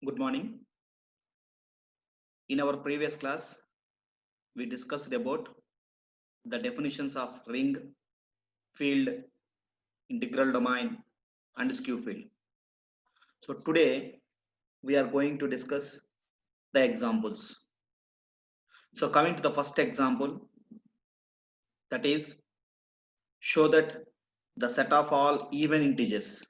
Good morning. In our previous class, we discussed about the definitions of ring, field, integral domain, and skew field. So today we are going to discuss the examples. So coming to the first example, that is show that the set of all even integers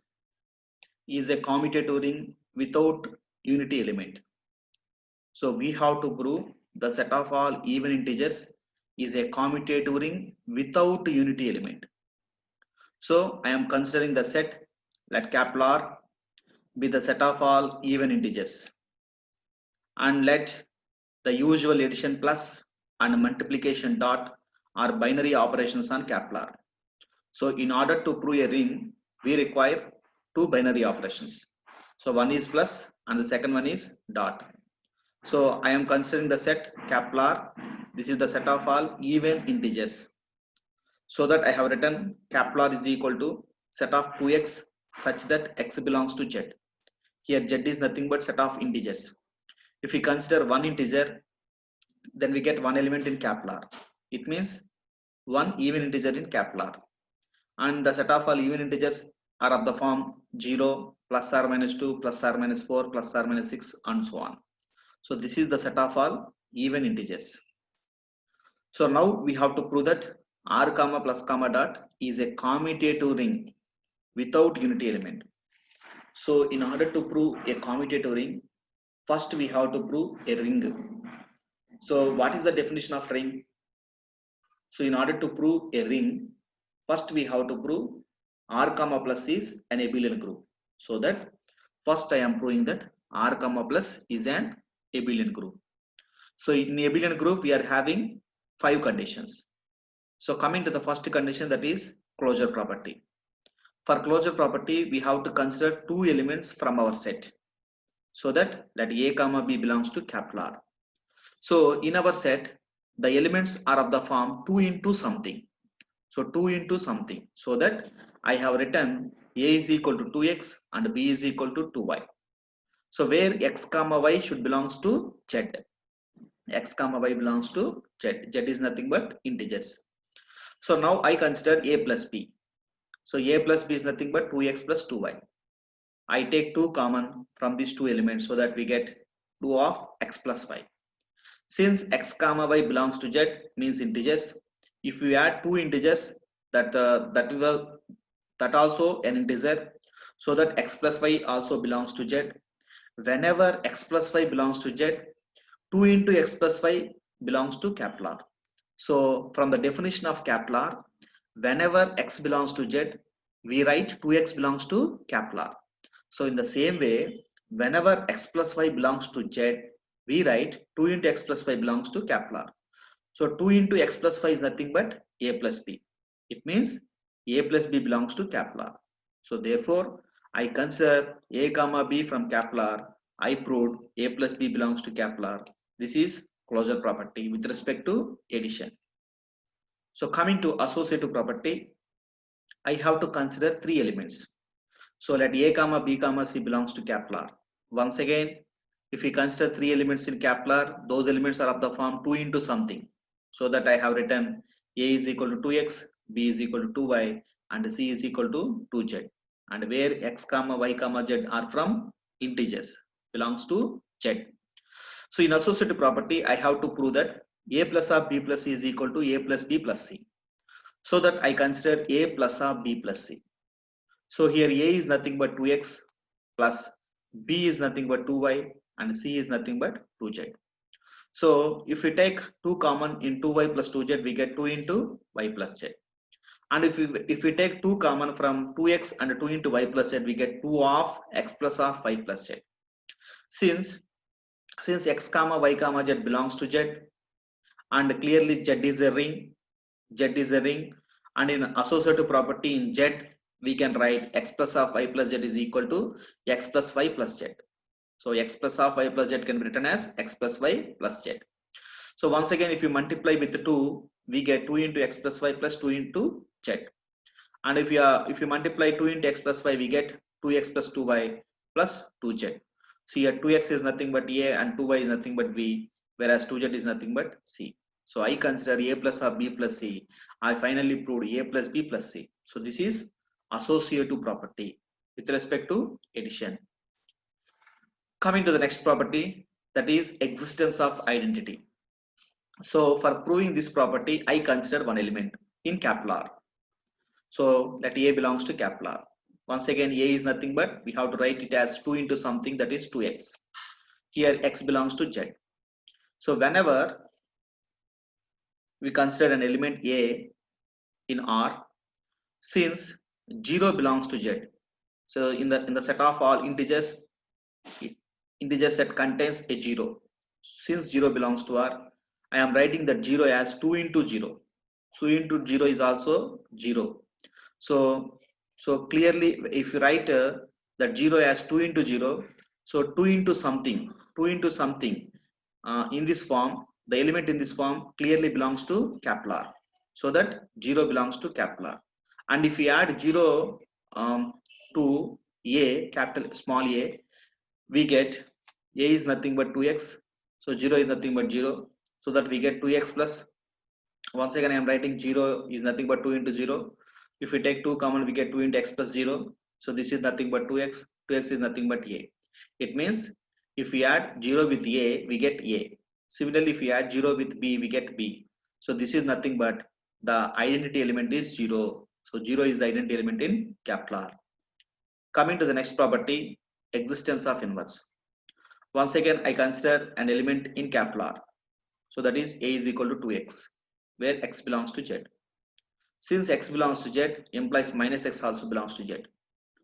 is a commutative ring without unity element. So we have to prove the set of all even integers is a commutative ring without unity element. So I am considering the set, let capital R be the set of all even integers, and let the usual addition plus and multiplication dot are binary operations on capital R. So in order to prove a ring, we require two binary operations. So one is plus and the second one is dot. So I am considering the set capital R. This is the set of all even integers. So that I have written capital R is equal to set of 2x such that x belongs to z. Here z is nothing but set of integers. If we consider one integer, then we get one element in capital R. It means one even integer in capital R. And the set of all even integers are of the form 0, plus or minus 2, plus or minus 4, plus or minus 6, and so on. So this is the set of all even integers. So now we have to prove that R comma plus comma dot is a commutative ring without unity element. So in order to prove a commutative ring, first we have to prove a ring. So what is the definition of ring? So in order to prove a ring, first we have to prove R comma plus is an abelian group. So that first I am proving that R comma plus is an abelian group. So in abelian group we are having 5 conditions. So coming to the first condition, that is closure property. For closure property, we have to consider two elements from our set. So that A comma B belongs to capital R. So in our set, the elements are of the form 2 into something. So 2 into something. So that I have written A is equal to 2x and B is equal to 2y. So where x comma y should belongs to z. X comma y belongs to z. Z is nothing but integers. So now I consider A plus B. So A plus B is nothing but 2x plus 2y. I take 2 common from these two elements so that we get 2 of x plus y. Since x comma y belongs to z means integers, if we add two integers, that also an integer, so that x plus y also belongs to z. Whenever x plus y belongs to z, 2 into x plus y belongs to capital R. So from the definition of capital R, whenever x belongs to z, we write 2x belongs to capital R. So in the same way, whenever x plus y belongs to z, we write 2 into x plus y belongs to capital R. So 2 into x plus y is nothing but a plus b. It means a plus b belongs to capital R. So therefore, I consider a comma b from capital R. I proved a plus b belongs to capital R. This is closure property with respect to addition. So coming to associative property, I have to consider three elements. So let a comma b comma c belongs to capital R. Once again, if we consider three elements in capital R, those elements are of the form 2 into something. So that I have written a is equal to 2x, b is equal to 2y, and c is equal to 2z. And where x comma y comma z are from integers belongs to z. So in associative property, I have to prove that a plus of b plus c is equal to a plus b plus c. So that I consider a plus of b plus c. So here a is nothing but 2x plus b is nothing but 2y and c is nothing but 2z. So if we take 2 common in 2y plus 2z, we get 2 into y plus z. And if we take 2 common from 2x and 2 into y plus z, we get 2 of x plus of y plus z. Since x comma y comma z belongs to z, and clearly z is a ring, and in associative property in z, we can write x plus of y plus z is equal to x plus y plus z. So x plus of y plus z can be written as x plus y plus z. So once again, if you multiply with 2, we get 2 into x plus y plus 2 into z. And if you multiply 2 into x plus y, we get 2x plus 2y plus 2z. So here 2x is nothing but a and 2y is nothing but b, whereas 2z is nothing but c. So I consider a plus or b plus c. I finally proved a plus b plus c. So this is associative property with respect to addition. Coming to the next property, that is existence of identity. So for proving this property, I consider one element in capital R. So let A belongs to capital R. Once again, A is nothing but we have to write it as 2 into something, that is 2x. Here x belongs to z. So whenever we consider an element A in R, since 0 belongs to z, so in the set of all integers, integer set contains a 0. Since 0 belongs to R, I am writing that 0 as 2 into 0. 2 into 0 is also 0. So clearly, if you write that 0 as 2 into 0, so 2 into something in this form, the element in this form clearly belongs to capital R. So that 0 belongs to capital R. And if we add 0 to a, capital small a, we get a is nothing but 2x. So 0 is nothing but 0. So that we get 2x plus, once again I am writing 0 is nothing but 2 into 0. If we take 2 common, we get 2 into x plus 0. So this is nothing but 2x. 2x is nothing but a. It means if we add 0 with a, we get a. Similarly, if we add 0 with b, we get b. So this is nothing but the identity element is 0. So 0 is the identity element in capital R. Coming to the next property, existence of inverse. Once again, I consider an element in capital R. So that is a is equal to 2x, where x belongs to z. Since x belongs to z, implies minus x also belongs to z.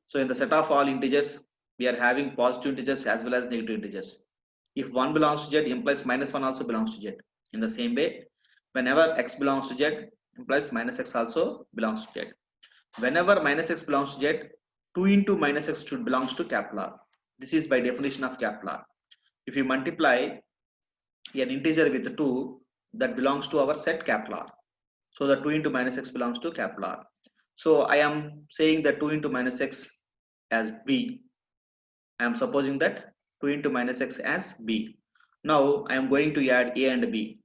So in the set of all integers, we are having positive integers as well as negative integers. If 1 belongs to z, implies minus 1 also belongs to z. In the same way, whenever x belongs to z, implies minus x also belongs to z. Whenever minus x belongs to z, 2 into minus x should belongs to capital R. This is by definition of capital R. If you multiply an integer with 2, that belongs to our set capital R. So the 2 into minus x belongs to capital R. So I am saying that 2 into minus x as b. I am supposing that 2 into minus x as b. Now I am going to add a and b.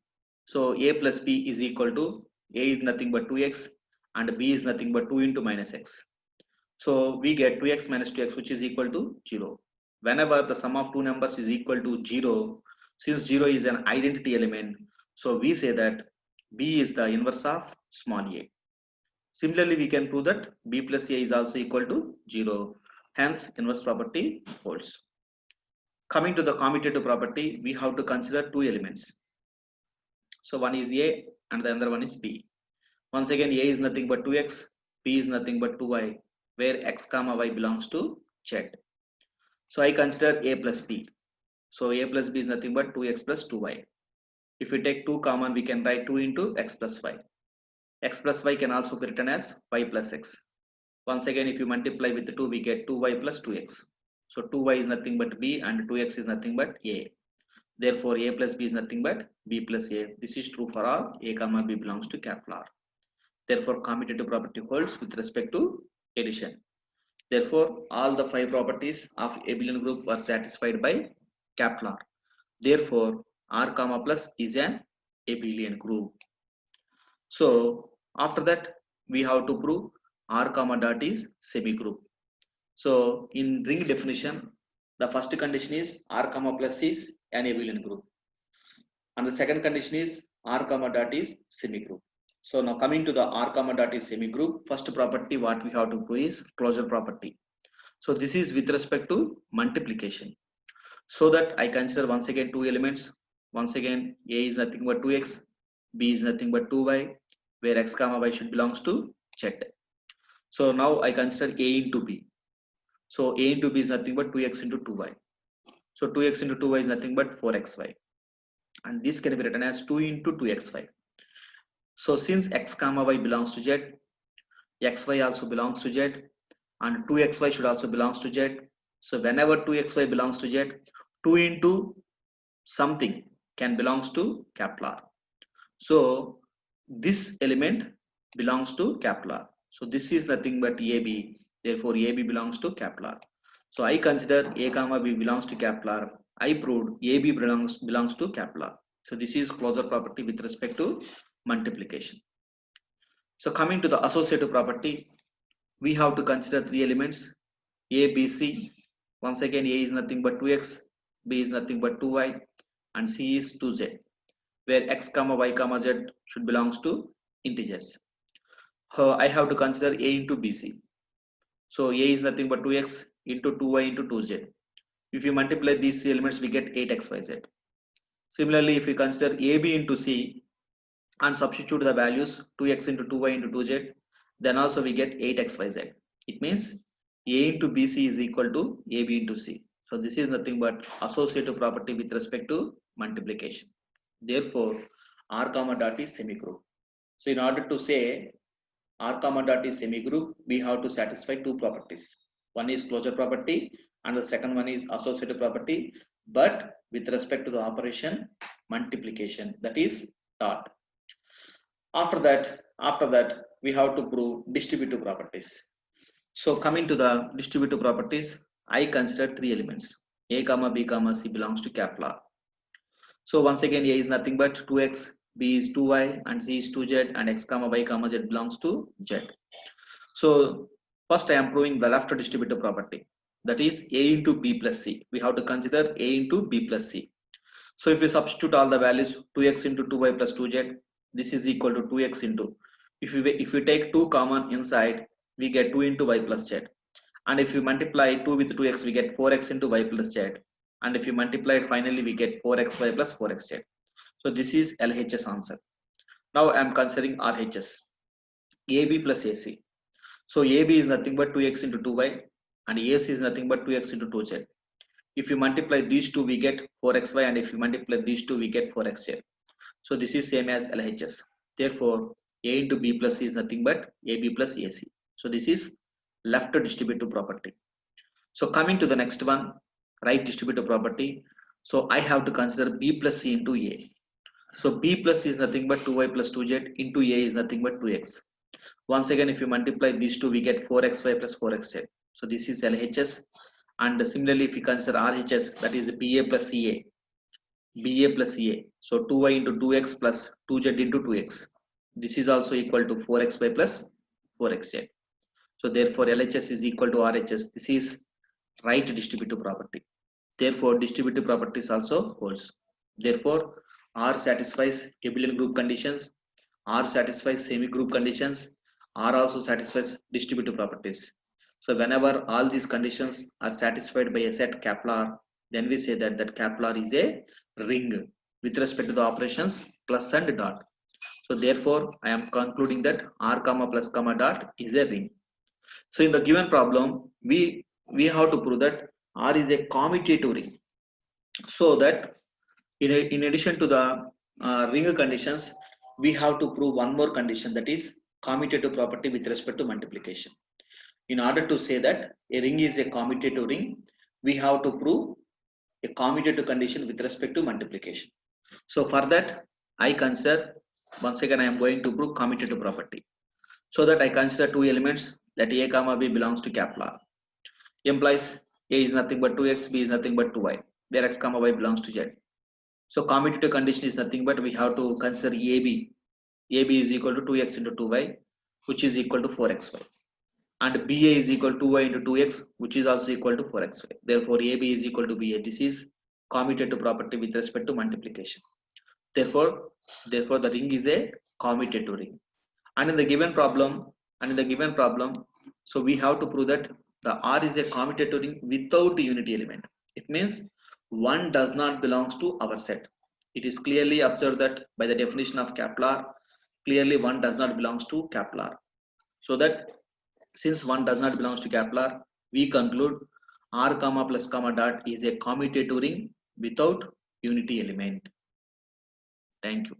So a plus b is equal to, a is nothing but 2x and b is nothing but 2 into minus x. So we get 2x minus 2x, which is equal to 0. Whenever the sum of two numbers is equal to 0, since 0 is an identity element, so we say that b is the inverse of small a. Similarly, we can prove that b plus a is also equal to 0. Hence, inverse property holds. Coming to the commutative property, we have to consider two elements. So one is a and the other one is b. Once again, a is nothing but 2x, b is nothing but 2y, where x comma y belongs to z. So I consider a plus b. So a plus b is nothing but 2x plus 2y. If we take 2 common, we can write 2 into x plus y. X plus y can also be written as y plus x. Once again, if you multiply with 2, we get 2y plus 2x. So 2y is nothing but b and 2x is nothing but a. Therefore, a plus b is nothing but b plus a. This is true for all a comma b belongs to capital R. Therefore, commutative property holds with respect to addition. Therefore, all the 5 properties of abelian group were satisfied by capital R. Therefore, R comma plus is an abelian group. So after that, we have to prove R comma dot is semigroup. So in ring definition, the first condition is R comma plus is an abelian group, and the second condition is R comma dot is semigroup. So now coming to the R comma dot is semigroup, first property what we have to prove is closure property. So this is with respect to multiplication. So that I consider once again two elements. Once again, a is nothing but 2x, b is nothing but 2y, where x comma y should belongs to z. So now I consider a into b. So a into b is nothing but 2x into 2y. So 2x into 2y is nothing but 4xy. And this can be written as 2 into 2xy. So since x comma y belongs to z, xy also belongs to z, and 2xy should also belongs to z. So whenever 2xy belongs to z, 2 into something can belongs to capital R. So this element belongs to capital R. So this is nothing but AB. Therefore, AB belongs to capital R. So I consider A comma B belongs to capital R. I proved AB belongs to capital R. So this is closure property with respect to multiplication. So coming to the associative property, we have to consider three elements A, B, C. Once again, A is nothing but 2x, B is nothing but 2y, and C is 2z, where x comma y comma z should belongs to integers. I have to consider A into BC. So A is nothing but 2x into 2y into 2z. If you multiply these three elements, we get 8xyz. Similarly, if we consider AB into C and substitute the values 2x into 2y into 2z, then also we get 8xyz. It means A into BC is equal to AB into C. So this is nothing but associative property with respect to multiplication. Therefore, R comma dot is semigroup. So in order to say R comma dot is semigroup, we have to satisfy two properties. One is closure property and the second one is associative property, but with respect to the operation multiplication, that is dot. After that, we have to prove distributive properties. So coming to the distributive properties, I consider three elements. A comma B comma C belongs to capital R. So once again, A is nothing but 2x, B is 2y, and C is 2z, and x comma y comma z belongs to z. So first I am proving the left distributive property, that is A into B plus C. We have to consider A into B plus C. So if we substitute all the values, 2x into 2y plus 2z, this is equal to 2x into, if we take 2 common inside, we get 2 into y plus z. And if you multiply 2 with 2x, we get 4x into y plus z. And if you multiply it, finally we get 4xy plus 4xz. So this is LHS answer. Now I am considering RHS, AB plus AC. So AB is nothing but 2x into 2y, and AC is nothing but 2x into 2z. If you multiply these two, we get 4xy, and if you multiply these two, we get 4xz. So this is same as LHS. Therefore, A into B plus C is nothing but AB plus AC. So this is left distributive property. So coming to the next one, right distributive property. So I have to consider B plus C into A. So B plus C is nothing but 2y plus 2z into A is nothing but 2x. Once again, if you multiply these two, we get 4xy plus 4xz. So this is LHS. And similarly, if you consider RHS, that is BA plus CA. BA plus CA. So 2y into 2x plus 2z into 2x. This is also equal to 4xy plus 4xz. So therefore, LHS is equal to RHS. This is right distributive property. Therefore, distributive properties also holds. Therefore, R satisfies abelian group conditions. R satisfies semi-group conditions. R also satisfies distributive properties. So whenever all these conditions are satisfied by a set capital R, then we say that capital R is a ring with respect to the operations plus and dot. So therefore, I am concluding that R comma plus comma dot is a ring. So in the given problem, we have to prove that R is a commutative ring. So that in addition to the ring conditions, we have to prove one more condition, that is commutative property with respect to multiplication. In order to say that a ring is a commutative ring, we have to prove a commutative condition with respect to multiplication. So for that, I consider, once again I am going to prove commutative property. So that I consider two elements, that A comma B belongs to capital R. Implies A is nothing but 2x, B is nothing but 2y, where x comma y belongs to z. So commutative condition is nothing but we have to consider AB. AB is equal to 2x into 2y, which is equal to 4xy. And BA is equal to 2y into 2x, which is also equal to 4xy. Therefore, AB is equal to BA. This is commutative property with respect to multiplication. Therefore, the ring is a commutative ring. And in the given problem, so we have to prove that the R is a commutative ring without a unity element. It means one does not belongs to our set. It is clearly observed that by the definition of capital R, clearly one does not belongs to capital R. So that since one does not belongs to capital R, we conclude R comma plus comma dot is a commutative ring without unity element. Thank you.